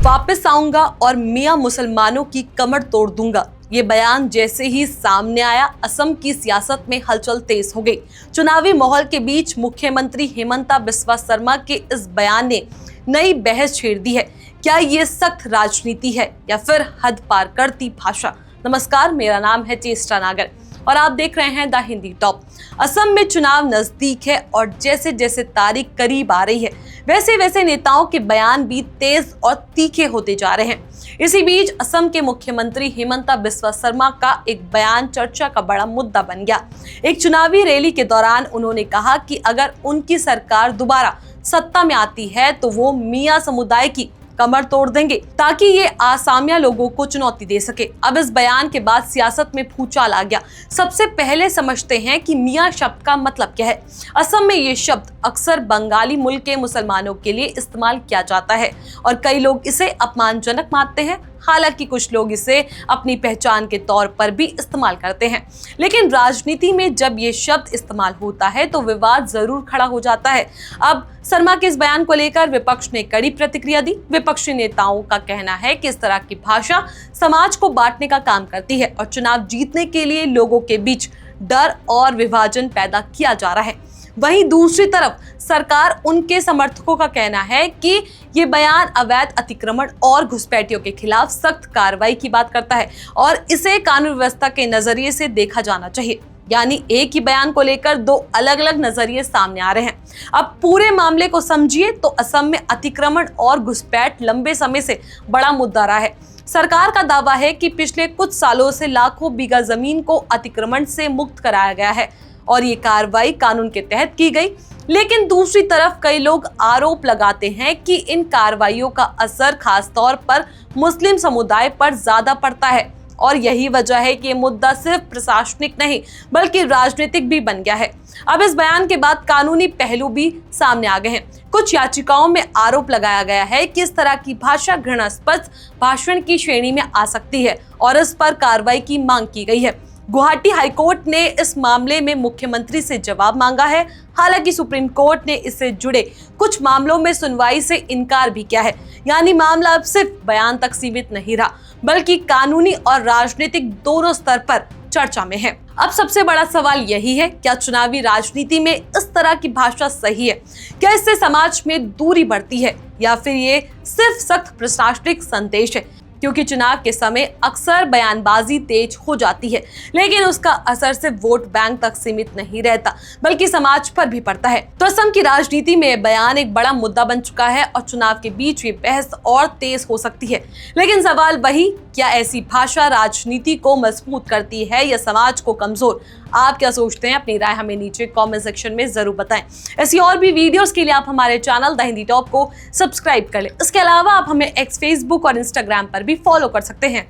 वापस आऊंगा और मियां मुसलमानों की कमर तोड़ दूंगा। ये बयान जैसे ही सामने आया, असम की सियासत में हलचल तेज हो गई। चुनावी माहौल के बीच मुख्यमंत्री हेमंता बिस्वा शर्मा के इस बयान ने नई बहस छेड़ दी है। क्या ये सख्त राजनीति है या फिर हद पार करती भाषा? नमस्कार, मेरा नाम है चेष्टा नागर और आप देख रहे हैं द हिंदी टॉप। असम में चुनाव नजदीक है और जैसे जैसे तारीख करीब आ रही है, वैसे वैसे नेताओं के बयान भी तेज और तीखे होते जा रहे हैं। इसी बीच असम के मुख्यमंत्री हेमंता बिस्वा शर्मा का एक बयान चर्चा का बड़ा मुद्दा बन गया। एक चुनावी रैली के दौरान उन्होंने कहा कि अगर उनकी सरकार दोबारा सत्ता में आती है तो वो मियां समुदाय की कमर तोड़ देंगे ताकि ये आसामिया लोगों को चुनौती दे सके। अब इस बयान के बाद सियासत में भूचाल आ गया। सबसे पहले समझते हैं कि मियां शब्द का मतलब क्या है। असम में ये शब्द अक्सर बंगाली मूल के मुसलमानों के लिए इस्तेमाल किया जाता है और कई लोग इसे अपमानजनक मानते हैं। हालांकि कुछ लोग इसे अपनी पहचान के तौर पर भी इस्तेमाल करते हैं, लेकिन राजनीति में जब ये शब्द इस्तेमाल होता है तो विवाद जरूर खड़ा हो जाता है। अब शर्मा के इस बयान को लेकर विपक्ष ने कड़ी प्रतिक्रिया दी। विपक्षी नेताओं का कहना है कि इस तरह की भाषा समाज को बांटने का काम करती है और चुनाव जीतने के लिए लोगों के बीच डर और विभाजन पैदा किया जा रहा है। वहीं दूसरी तरफ सरकार उनके समर्थकों का कहना है कि ये बयान अवैध अतिक्रमण और घुसपैठियों के खिलाफ सख्त कार्रवाई की बात करता है और इसे कानून व्यवस्था के नजरिए से देखा जाना चाहिए। यानी एक ही बयान को लेकर दो अलग अलग नजरिए सामने आ रहे हैं। अब पूरे मामले को समझिए तो असम में अतिक्रमण और घुसपैठ लंबे समय से बड़ा मुद्दा रहा है। सरकार का दावा है कि पिछले कुछ सालों से लाखों बीघा जमीन को अतिक्रमण से मुक्त कराया गया है और ये कार्रवाई कानून के तहत की गई। लेकिन दूसरी तरफ कई लोग आरोप लगाते हैं कि इन कार्रवाइयों का असर खास तौर पर मुस्लिम समुदाय पर ज्यादा पड़ता है और यही वजह है कि ये मुद्दा सिर्फ प्रशासनिक नहीं बल्कि राजनीतिक भी बन गया है। अब इस बयान के बाद कानूनी पहलू भी सामने आ गए हैं। कुछ याचिकाओं में आरोप लगाया गया है कि इस तरह की भाषा घृणास्पद भाषण की श्रेणी में आ सकती है और इस पर कार्रवाई की मांग की गई है। गुवाहाटी हाईकोर्ट ने इस मामले में मुख्यमंत्री से जवाब मांगा है। हालांकि सुप्रीम कोर्ट ने इससे जुड़े कुछ मामलों में सुनवाई से इनकार भी किया है। यानी मामला अब सिर्फ बयान तक सीमित नहीं रहा बल्कि कानूनी और राजनीतिक दोनों स्तर पर चर्चा में है। अब सबसे बड़ा सवाल यही है, क्या चुनावी राजनीति में इस तरह की भाषा सही है? क्या इससे समाज में दूरी बढ़ती है या फिर ये सिर्फ सख्त प्रशासनिक संदेश है? क्योंकि चुनाव के समय अक्सर बयानबाजी तेज हो जाती है, लेकिन उसका असर सिर्फ वोट बैंक तक सीमित नहीं रहता बल्कि समाज पर भी पड़ता है। तो असम की राजनीति में बयान एक बड़ा मुद्दा बन चुका है और चुनाव के बीच ये बहस और तेज हो सकती है। लेकिन सवाल वही, क्या ऐसी भाषा राजनीति को मजबूत करती है या समाज को कमजोर? आप क्या सोचते हैं? अपनी राय हमें नीचे कमेंट सेक्शन में जरूर बताएं। ऐसी और भी वीडियोस के लिए आप हमारे चैनल द हिंदी टॉप को सब्सक्राइब कर लें। इसके अलावा आप हमें एक्स, फेसबुक और इंस्टाग्राम पर भी फॉलो कर सकते हैं।